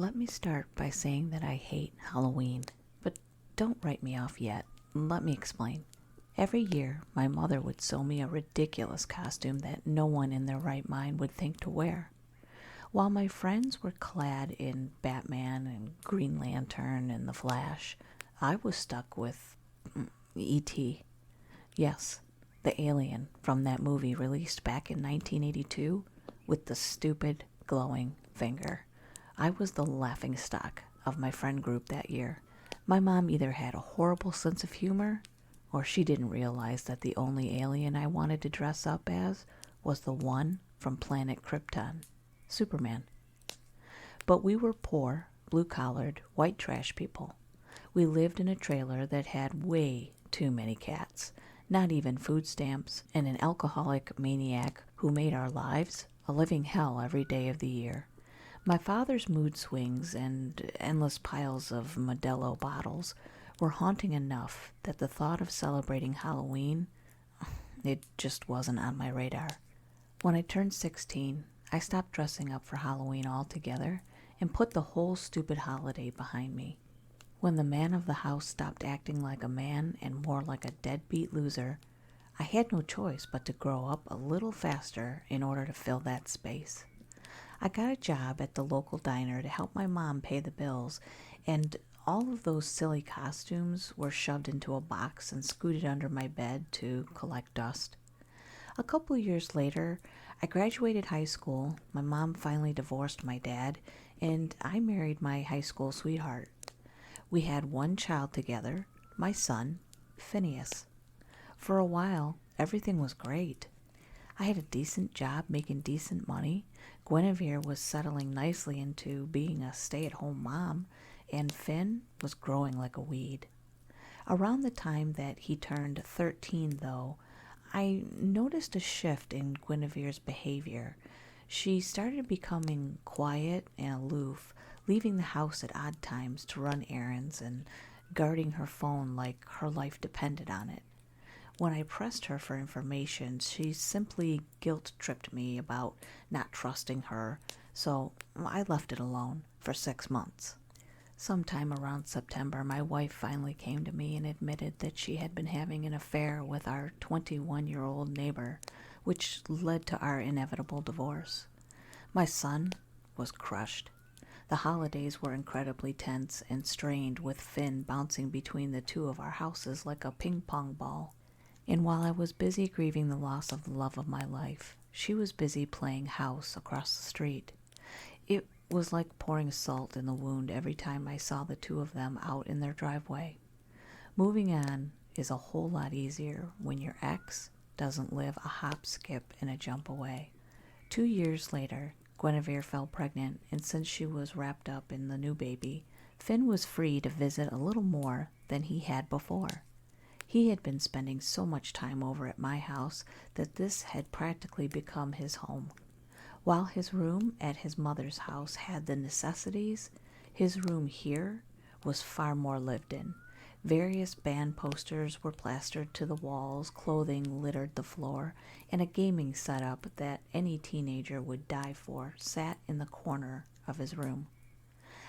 Let me start by saying that I hate Halloween, but don't write me off yet. Let me explain. Every year, my mother would sew me a ridiculous costume that no one in their right mind would think to wear. While my friends were clad in Batman and Green Lantern and The Flash, I was stuck with E.T. Yes, the alien from that movie released back in 1982 with the stupid glowing finger. I was the laughingstock of my friend group that year. My mom either had a horrible sense of humor or she didn't realize that the only alien I wanted to dress up as was the one from planet Krypton, Superman. But we were poor, blue-collared, white trash people. We lived in a trailer that had way too many cats, not even food stamps, and an alcoholic maniac who made our lives a living hell every day of the year. My father's mood swings and endless piles of Modelo bottles were haunting enough that the thought of celebrating Halloween, it just wasn't on my radar. When I turned 16, I stopped dressing up for Halloween altogether and put the whole stupid holiday behind me. When the man of the house stopped acting like a man and more like a deadbeat loser, I had no choice but to grow up a little faster in order to fill that space. I got a job at the local diner to help my mom pay the bills, and all of those silly costumes were shoved into a box and scooted under my bed to collect dust. A couple years later, I graduated high school, my mom finally divorced my dad, and I married my high school sweetheart. We had one child together, my son, Phineas. For a while, everything was great. I had a decent job making decent money. Guinevere was settling nicely into being a stay-at-home mom, and Finn was growing like a weed. Around the time that he turned 13, though, I noticed a shift in Guinevere's behavior. She started becoming quiet and aloof, leaving the house at odd times to run errands and guarding her phone like her life depended on it. When I pressed her for information, she simply guilt-tripped me about not trusting her, so I left it alone for 6 months. Sometime around September, my wife finally came to me and admitted that she had been having an affair with our 21-year-old neighbor, which led to our inevitable divorce. My son was crushed. The holidays were incredibly tense and strained, with Finn bouncing between the two of our houses like a ping-pong ball. And while I was busy grieving the loss of the love of my life, she was busy playing house across the street. It was like pouring salt in the wound every time I saw the two of them out in their driveway. Moving on is a whole lot easier when your ex doesn't live a hop, skip, and a jump away. 2 years later, Guinevere fell pregnant, and since she was wrapped up in the new baby, Finn was free to visit a little more than he had before. He had been spending so much time over at my house that this had practically become his home. While his room at his mother's house had the necessities, his room here was far more lived in. Various band posters were plastered to the walls, clothing littered the floor, and a gaming setup that any teenager would die for sat in the corner of his room.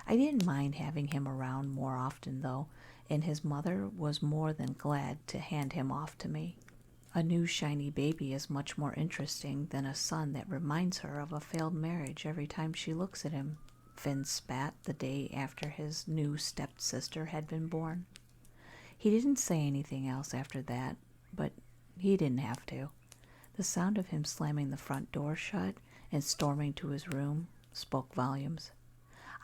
I didn't mind having him around more often, though, and his mother was more than glad to hand him off to me. A new shiny baby is much more interesting than a son that reminds her of a failed marriage every time she looks at him, Finn spat the day after his new stepsister had been born. He didn't say anything else after that, but he didn't have to. The sound of him slamming the front door shut and storming to his room spoke volumes.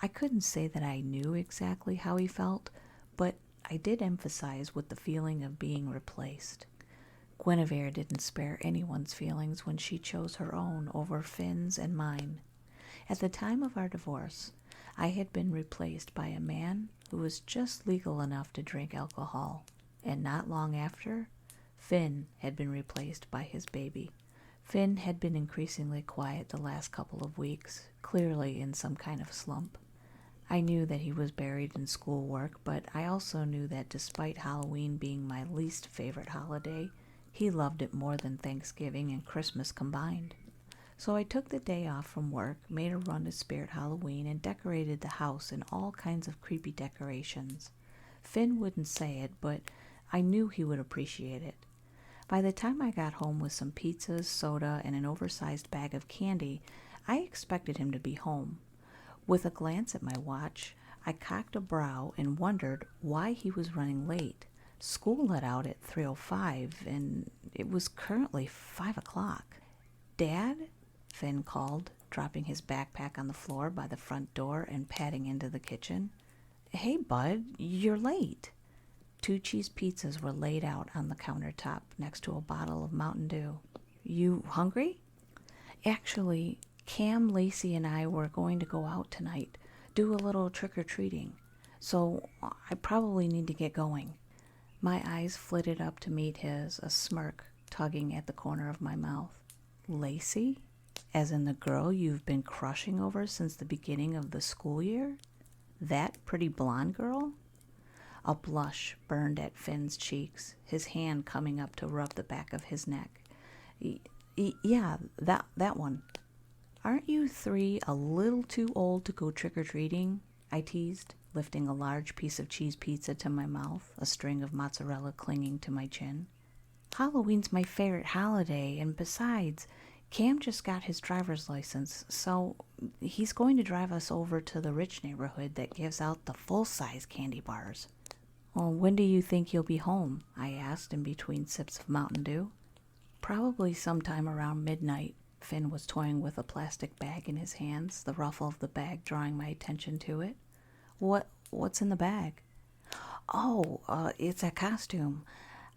I couldn't say that I knew exactly how he felt, but I did emphasize with the feeling of being replaced. Guinevere didn't spare anyone's feelings when she chose her own over Finn's and mine. At the time of our divorce, I had been replaced by a man who was just legal enough to drink alcohol, and not long after, Finn had been replaced by his baby. Finn had been increasingly quiet the last couple of weeks, clearly in some kind of slump. I knew that he was buried in schoolwork, but I also knew that despite Halloween being my least favorite holiday, he loved it more than Thanksgiving and Christmas combined. So I took the day off from work, made a run to Spirit Halloween, and decorated the house in all kinds of creepy decorations. Finn wouldn't say it, but I knew he would appreciate it. By the time I got home with some pizzas, soda, and an oversized bag of candy, I expected him to be home. With a glance at my watch, I cocked a brow and wondered why he was running late. School let out at 3:05, and it was currently 5 o'clock. "Dad?" Finn called, dropping his backpack on the floor by the front door and padding into the kitchen. "Hey, bud, you're late." 2 cheese pizzas were laid out on the countertop next to a bottle of Mountain Dew. "You hungry?" "Actually, Cam, Lacey, and I were going to go out tonight, do a little trick-or-treating, so I probably need to get going." My eyes flitted up to meet his, a smirk tugging at the corner of my mouth. "Lacey? As in the girl you've been crushing over since the beginning of the school year? That pretty blonde girl?" A blush burned at Finn's cheeks, his hand coming up to rub the back of his neck. Yeah, that one." "Aren't you 3 a little too old to go trick-or-treating?" I teased, lifting a large piece of cheese pizza to my mouth, a string of mozzarella clinging to my chin. "Halloween's my favorite holiday, and besides, Cam just got his driver's license, so he's going to drive us over to the rich neighborhood that gives out the full-size candy bars." "Well, when do you think you'll be home?" I asked in between sips of Mountain Dew. "Probably sometime around midnight." Finn was toying with a plastic bag in his hands, the ruffle of the bag drawing my attention to it. What's in the bag?" "Oh, it's a costume.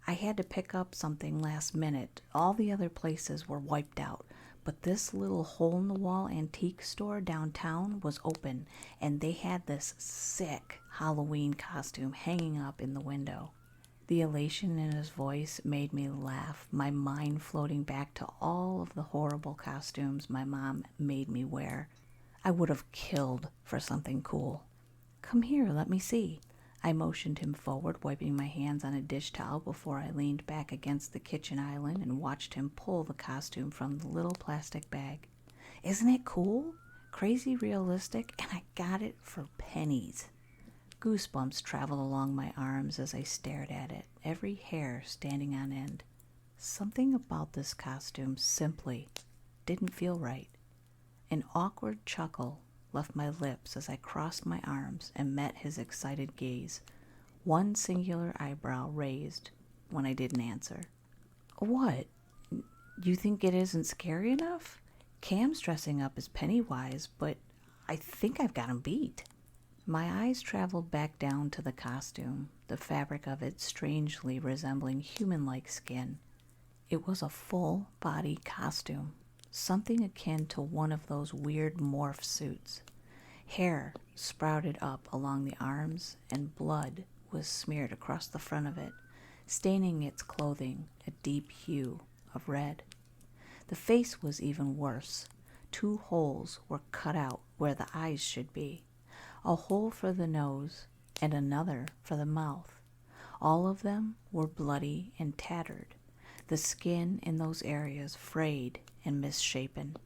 I had to pick up something last minute. All the other places were wiped out, but this little hole-in-the-wall antique store downtown was open, and they had this sick Halloween costume hanging up in the window." The elation in his voice made me laugh, my mind floating back to all of the horrible costumes my mom made me wear. I would have killed for something cool. "Come here, let me see." I motioned him forward, wiping my hands on a dish towel before I leaned back against the kitchen island and watched him pull the costume from the little plastic bag. "Isn't it cool? Crazy realistic, and I got it for pennies." Goosebumps traveled along my arms as I stared at it, every hair standing on end. Something about this costume simply didn't feel right. An awkward chuckle left my lips as I crossed my arms and met his excited gaze, one singular eyebrow raised when I didn't answer. "What? You think it isn't scary enough? Cam's dressing up as Pennywise, but I think I've got him beat." My eyes traveled back down to the costume, the fabric of it strangely resembling human-like skin. It was a full-body costume, something akin to one of those weird morph suits. Hair sprouted up along the arms, and blood was smeared across the front of it, staining its clothing a deep hue of red. The face was even worse. 2 holes were cut out where the eyes should be. A hole for the nose, and another for the mouth. All of them were bloody and tattered, the skin in those areas frayed and misshapen.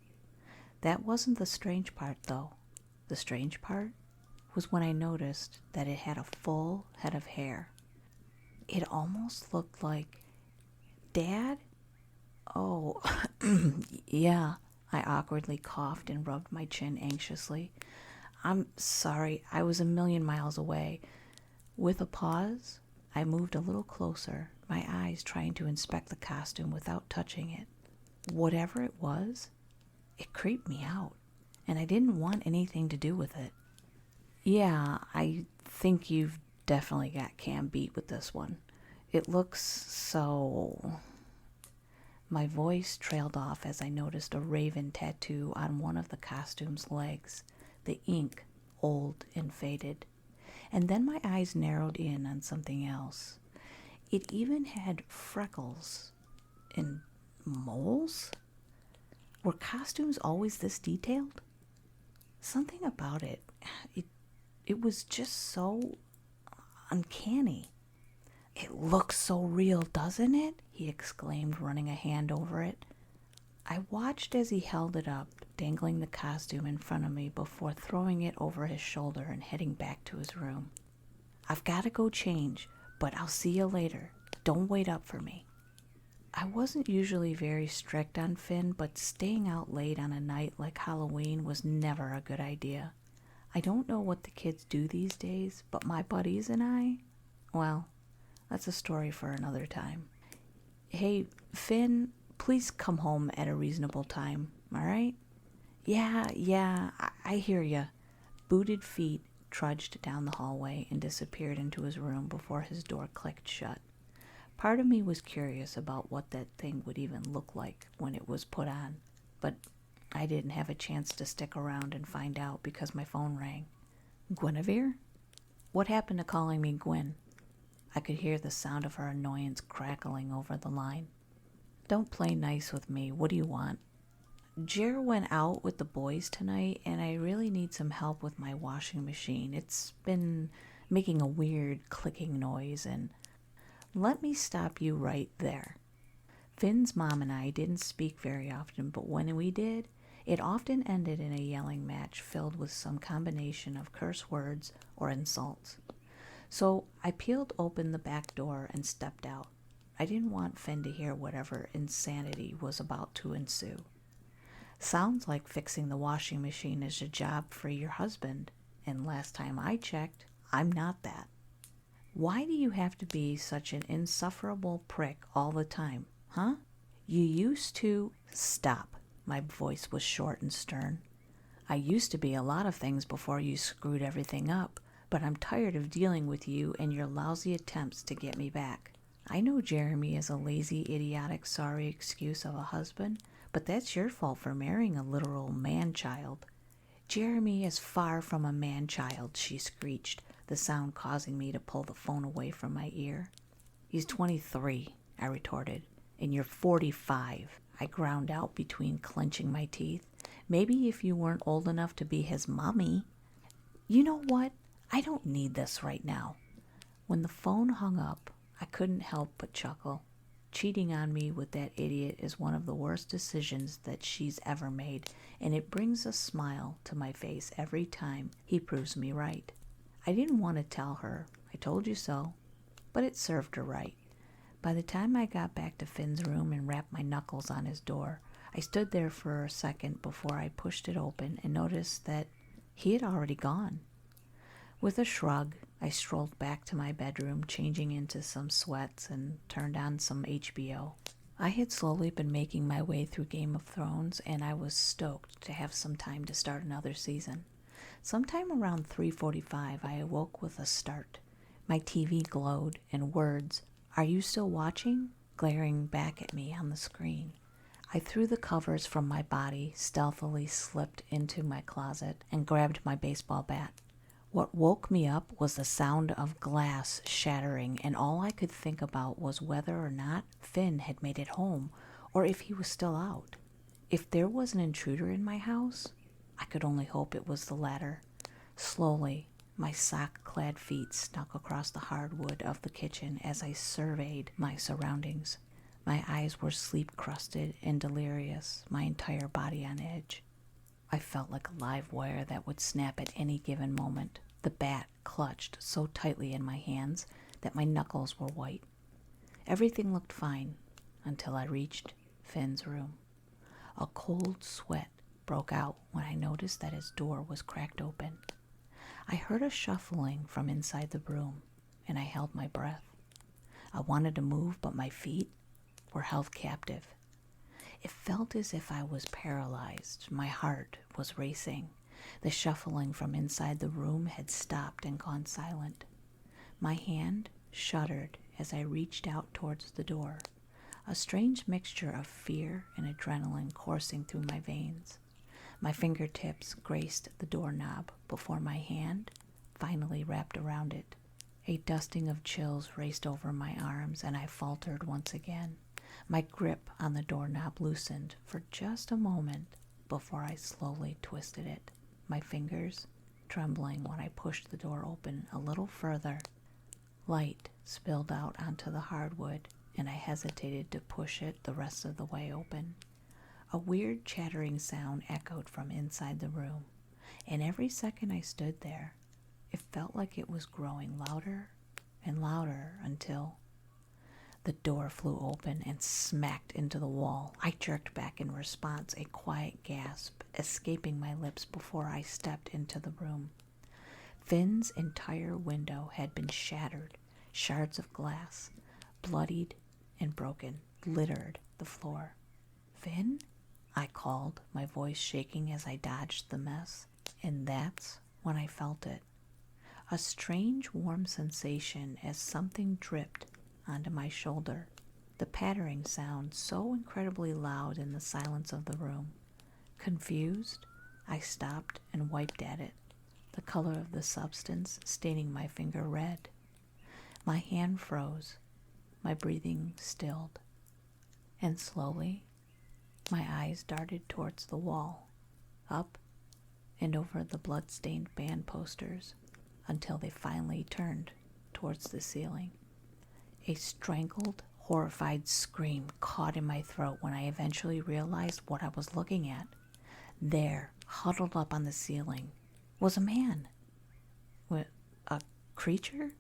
That wasn't the strange part, though. The strange part was when I noticed that it had a full head of hair. It almost looked like... "Dad?" "Oh, yeah." I awkwardly coughed and rubbed my chin anxiously. "I'm sorry, I was a million miles away." With a pause, I moved a little closer, my eyes trying to inspect the costume without touching it. Whatever it was, it creeped me out, and I didn't want anything to do with it. "Yeah, I think you've definitely got Cam beat with this one. It looks so..." My voice trailed off as I noticed a raven tattoo on one of the costume's legs, the ink old and faded. And then my eyes narrowed in on something else. It even had freckles and moles? Were costumes always this detailed? Something about it was just so uncanny. "It looks so real, doesn't it?" he exclaimed, running a hand over it. I watched as he held it up, dangling the costume in front of me before throwing it over his shoulder and heading back to his room. I've got to go change, but I'll see you later. Don't wait up for me. I wasn't usually very strict on Finn, but staying out late on a night like Halloween was never a good idea. I don't know what the kids do these days, but my buddies and I, well, that's a story for another time. Hey, Finn, please come home at a reasonable time, all right? Yeah, I hear ya. Booted feet trudged down the hallway and disappeared into his room before his door clicked shut. Part of me was curious about what that thing would even look like when it was put on, but I didn't have a chance to stick around and find out because my phone rang. Guinevere? What happened to calling me Gwen? I could hear the sound of her annoyance crackling over the line. Don't play nice with me. What do you want? Jer went out with the boys tonight, and I really need some help with my washing machine. It's been making a weird clicking noise, and let me stop you right there. Finn's mom and I didn't speak very often, but when we did, it often ended in a yelling match filled with some combination of curse words or insults. So I peeled open the back door and stepped out. I didn't want Finn to hear whatever insanity was about to ensue. Sounds like fixing the washing machine is a job for your husband, and last time I checked, I'm not that. Why do you have to be such an insufferable prick all the time, huh? You used to... Stop. My voice was short and stern. I used to be a lot of things before you screwed everything up, but I'm tired of dealing with you and your lousy attempts to get me back. I know Jeremy is a lazy, idiotic, sorry excuse of a husband, but that's your fault for marrying a literal man-child. Jeremy is far from a man-child, she screeched, the sound causing me to pull the phone away from my ear. He's 23, I retorted, and you're 45, I ground out between clenching my teeth. Maybe if you weren't old enough to be his mommy. You know what? I don't need this right now. When the phone hung up, I couldn't help but chuckle. Cheating on me with that idiot is one of the worst decisions that she's ever made, and it brings a smile to my face every time he proves me right. I didn't want to tell her, I told you so, but it served her right. By the time I got back to Finn's room and rapped my knuckles on his door, I stood there for a second before I pushed it open and noticed that he had already gone. With a shrug, I strolled back to my bedroom, changing into some sweats and turned on some HBO. I had slowly been making my way through Game of Thrones, and I was stoked to have some time to start another season. Sometime around 3:45, I awoke with a start. My TV glowed, and words, "Are you still watching?" glaring back at me on the screen. I threw the covers from my body, stealthily slipped into my closet, and grabbed my baseball bat. What woke me up was the sound of glass shattering, and all I could think about was whether or not Finn had made it home, or if he was still out. If there was an intruder in my house, I could only hope it was the latter. Slowly, my sock-clad feet snuck across the hardwood of the kitchen as I surveyed my surroundings. My eyes were sleep-crusted and delirious, my entire body on edge. I felt like a live wire that would snap at any given moment. The bat clutched so tightly in my hands that my knuckles were white. Everything looked fine until I reached Finn's room. A cold sweat broke out when I noticed that his door was cracked open. I heard a shuffling from inside the room, and I held my breath. I wanted to move, but my feet were held captive. It felt as if I was paralyzed. My heart was racing. The shuffling from inside the room had stopped and gone silent. My hand shuddered as I reached out towards the door, a strange mixture of fear and adrenaline coursing through my veins. My fingertips graced the doorknob before my hand finally wrapped around it. A dusting of chills raced over my arms, and I faltered once again. My grip on the doorknob loosened for just a moment before I slowly twisted it, my fingers trembling when I pushed the door open a little further. Light spilled out onto the hardwood, and I hesitated to push it the rest of the way open. A weird chattering sound echoed from inside the room, and every second I stood there, it felt like it was growing louder and louder until the door flew open and smacked into the wall. I jerked back in response, a quiet gasp escaping my lips before I stepped into the room. Finn's entire window had been shattered. Shards of glass, bloodied and broken, littered the floor. "Finn?" I called, my voice shaking as I dodged the mess. And that's when I felt it. A strange warm sensation as something dripped onto my shoulder. The pattering sound so incredibly loud in the silence of the room. Confused, I stopped and wiped at it, the color of the substance staining my finger red. My hand froze, my breathing stilled, and slowly my eyes darted towards the wall, up and over the blood-stained band posters, until they finally turned towards the ceiling. A strangled, horrified scream caught in my throat when I eventually realized what I was looking at. There, huddled up on the ceiling, was a man. What, a creature?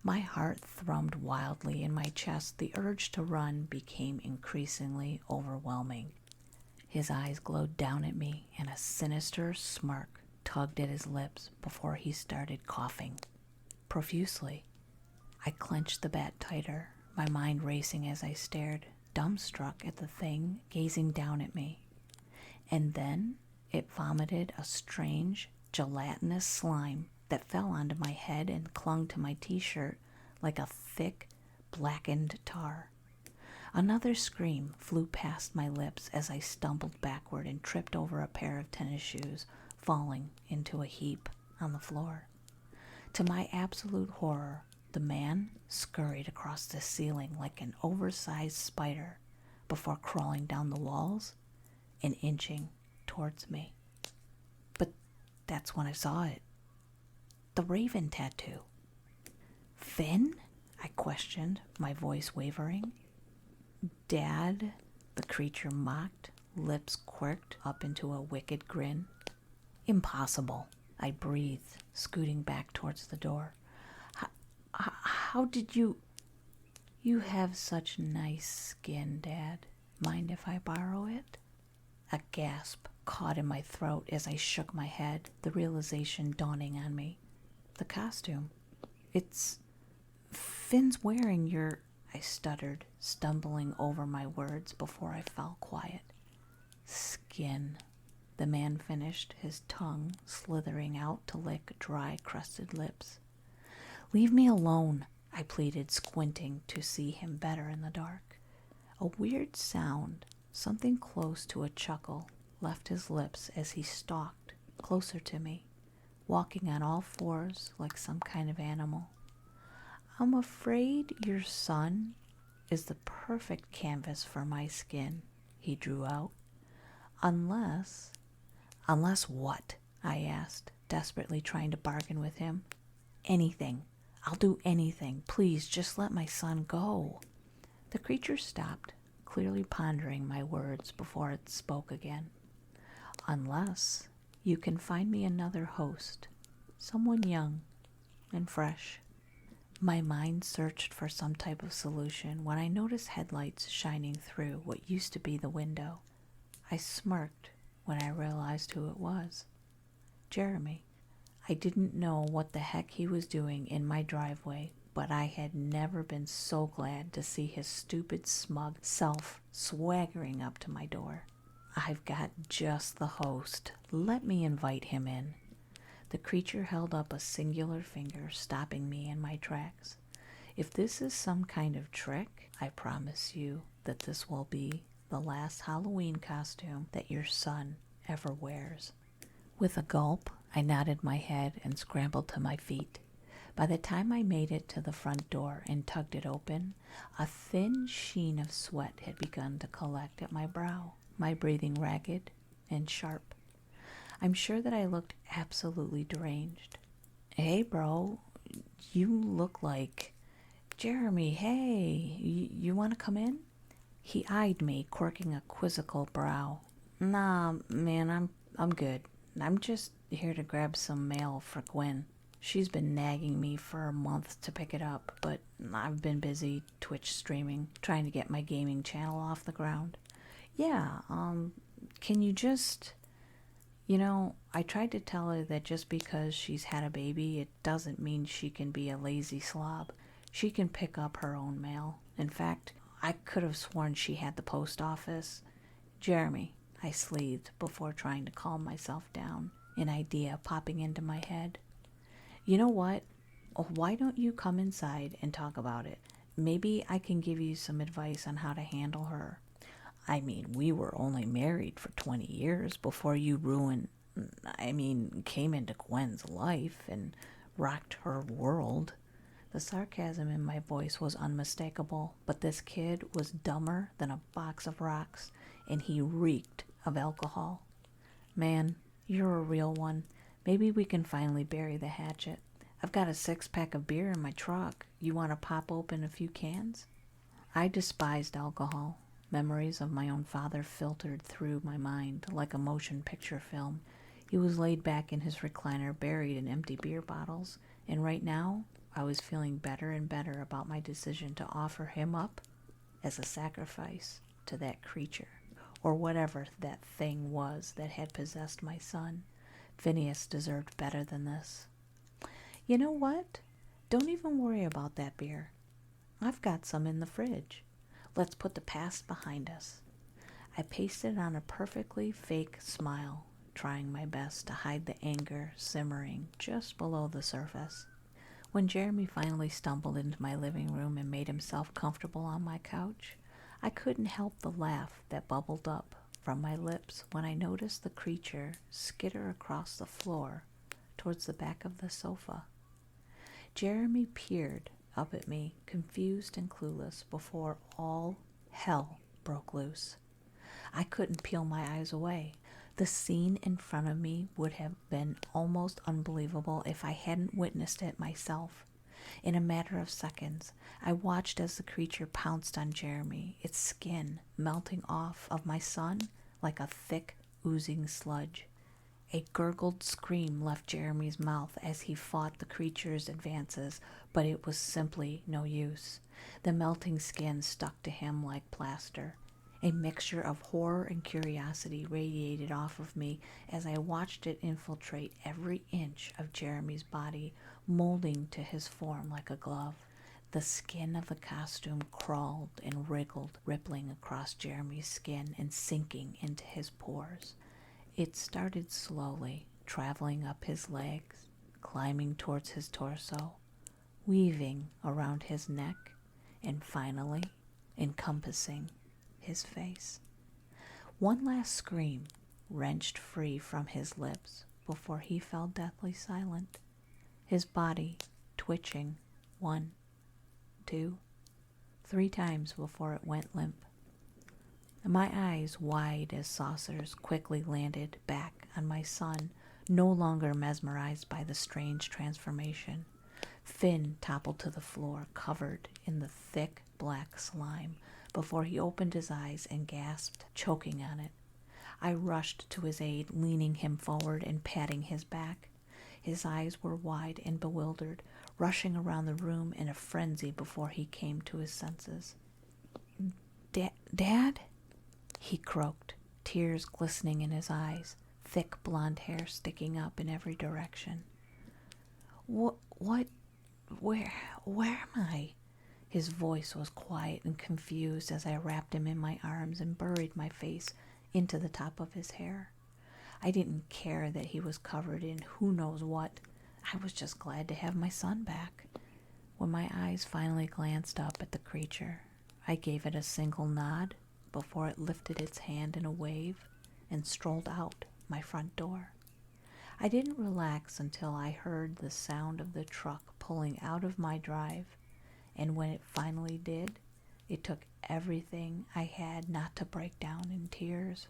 My heart thrummed wildly in my chest. The urge to run became increasingly overwhelming. His eyes glowed down at me, and a sinister smirk tugged at his lips before he started coughing profusely. I clenched the bat tighter, my mind racing as I stared, dumbstruck at the thing gazing down at me. And then it vomited a strange, gelatinous slime that fell onto my head and clung to my t-shirt like a thick, blackened tar. Another scream flew past my lips as I stumbled backward and tripped over a pair of tennis shoes, falling into a heap on the floor. To my absolute horror, the man scurried across the ceiling like an oversized spider before crawling down the walls and inching towards me. But that's when I saw it. The raven tattoo. "Finn?" I questioned, my voice wavering. "Dad?" the creature mocked, lips quirked up into a wicked grin. "Impossible," I breathed, scooting back towards the door. How did you... "You have such nice skin, Dad. Mind if I borrow it?" A gasp caught in my throat as I shook my head, the realization dawning on me. The costume. "It's... Finn's wearing your..." I stuttered, stumbling over my words before I fell quiet. "Skin," the man finished, his tongue slithering out to lick dry, crusted lips. "Leave me alone," I pleaded, squinting to see him better in the dark. A weird sound, something close to a chuckle, left his lips as he stalked closer to me, walking on all fours like some kind of animal. "I'm afraid your son is the perfect canvas for my skin," he drew out. Unless what?" I asked, desperately trying to bargain with him. "Anything. I'll do anything. Please, just let my son go." The creature stopped, clearly pondering my words before it spoke again. "Unless you can find me another host, someone young and fresh." My mind searched for some type of solution when I noticed headlights shining through what used to be the window. I smirked when I realized who it was. Jeremy. I didn't know what the heck he was doing in my driveway, but I had never been so glad to see his stupid, smug self swaggering up to my door. "I've got just the host. Let me invite him in." The creature held up a singular finger, stopping me in my tracks. "If this is some kind of trick, I promise you that this will be the last Halloween costume that your son ever wears." With a gulp, I nodded my head and scrambled to my feet. By the time I made it to the front door and tugged it open, a thin sheen of sweat had begun to collect at my brow, my breathing ragged and sharp. I'm sure that I looked absolutely deranged. "Hey, bro, you look like..." "Jeremy, hey, you want to come in?" He eyed me, quirking a quizzical brow. Nah, man, I'm good. I'm just here to grab some mail for Gwen. She's been nagging me for a month to pick it up, but I've been busy Twitch streaming, trying to get my gaming channel off the ground. Yeah, can you just... I tried to tell her that just because she's had a baby, it doesn't mean she can be a lazy slob. She can pick up her own mail. In fact, I could have sworn she had the post office. Jeremy, I sleathed before trying to calm myself down, an idea popping into my head. You know what? Why don't you come inside and talk about it? Maybe I can give you some advice on how to handle her. I mean, we were only married for 20 years before you came into Gwen's life and rocked her world. The sarcasm in my voice was unmistakable, but this kid was dumber than a box of rocks, and he reeked of alcohol. Man, you're a real one. Maybe we can finally bury the hatchet. I've got a 6-pack of beer in my truck. You want to pop open a few cans? I despised alcohol. Memories of my own father filtered through my mind like a motion picture film. He was laid back in his recliner, buried in empty beer bottles, and right now I was feeling better and better about my decision to offer him up as a sacrifice to that creature, or whatever that thing was that had possessed my son. Phineas deserved better than this. You know what? Don't even worry about that beer. I've got some in the fridge. Let's put the past behind us. I pasted on a perfectly fake smile, trying my best to hide the anger simmering just below the surface. When Jeremy finally stumbled into my living room and made himself comfortable on my couch, I couldn't help the laugh that bubbled up from my lips when I noticed the creature skitter across the floor towards the back of the sofa. Jeremy peered up at me, confused and clueless, before all hell broke loose. I couldn't peel my eyes away. The scene in front of me would have been almost unbelievable if I hadn't witnessed it myself. In a matter of seconds, I watched as the creature pounced on Jeremy, its skin melting off of my son like a thick, oozing sludge. A gurgled scream left Jeremy's mouth as he fought the creature's advances, but it was simply no use. The melting skin stuck to him like plaster. A mixture of horror and curiosity radiated off of me as I watched it infiltrate every inch of Jeremy's body, molding to his form like a glove. The skin of the costume crawled and wriggled, rippling across Jeremy's skin and sinking into his pores. It started slowly, traveling up his legs, climbing towards his torso, weaving around his neck, and finally encompassing his face. One last scream wrenched free from his lips before he fell deathly silent, his body twitching 1, 2, 3 times before it went limp. My eyes, wide as saucers, quickly landed back on my son, no longer mesmerized by the strange transformation. Finn toppled to the floor, covered in the thick black slime, before he opened his eyes and gasped, choking on it. I rushed to his aid, leaning him forward and patting his back. His eyes were wide and bewildered, rushing around the room in a frenzy before he came to his senses. Dad? He croaked, tears glistening in his eyes, thick blonde hair sticking up in every direction. What, where am I? His voice was quiet and confused as I wrapped him in my arms and buried my face into the top of his hair. I didn't care that he was covered in who knows what. I was just glad to have my son back. When my eyes finally glanced up at the creature, I gave it a single nod before it lifted its hand in a wave and strolled out my front door. I didn't relax until I heard the sound of the truck pulling out of my drive, and when it finally did, it took everything I had not to break down in tears.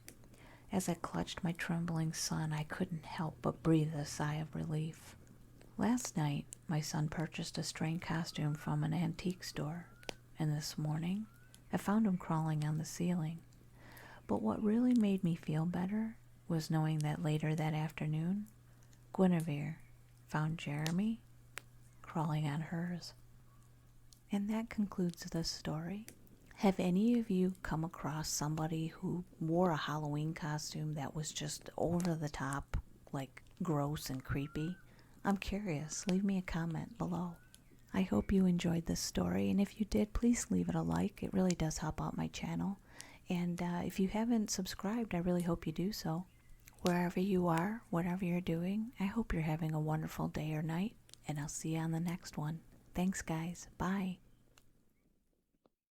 As I clutched my trembling son, I couldn't help but breathe a sigh of relief. Last night, my son purchased a strange costume from an antique store, and this morning, I found him crawling on the ceiling. But what really made me feel better was knowing that later that afternoon, Guinevere found Jeremy crawling on hers. And that concludes the story. Have any of you come across somebody who wore a Halloween costume that was just over the top, like gross and creepy? I'm curious. Leave me a comment below. I hope you enjoyed this story, and if you did, please leave it a like. It really does help out my channel. And if you haven't subscribed, I really hope you do so. Wherever you are, whatever you're doing, I hope you're having a wonderful day or night, and I'll see you on the next one. Thanks, guys. Bye.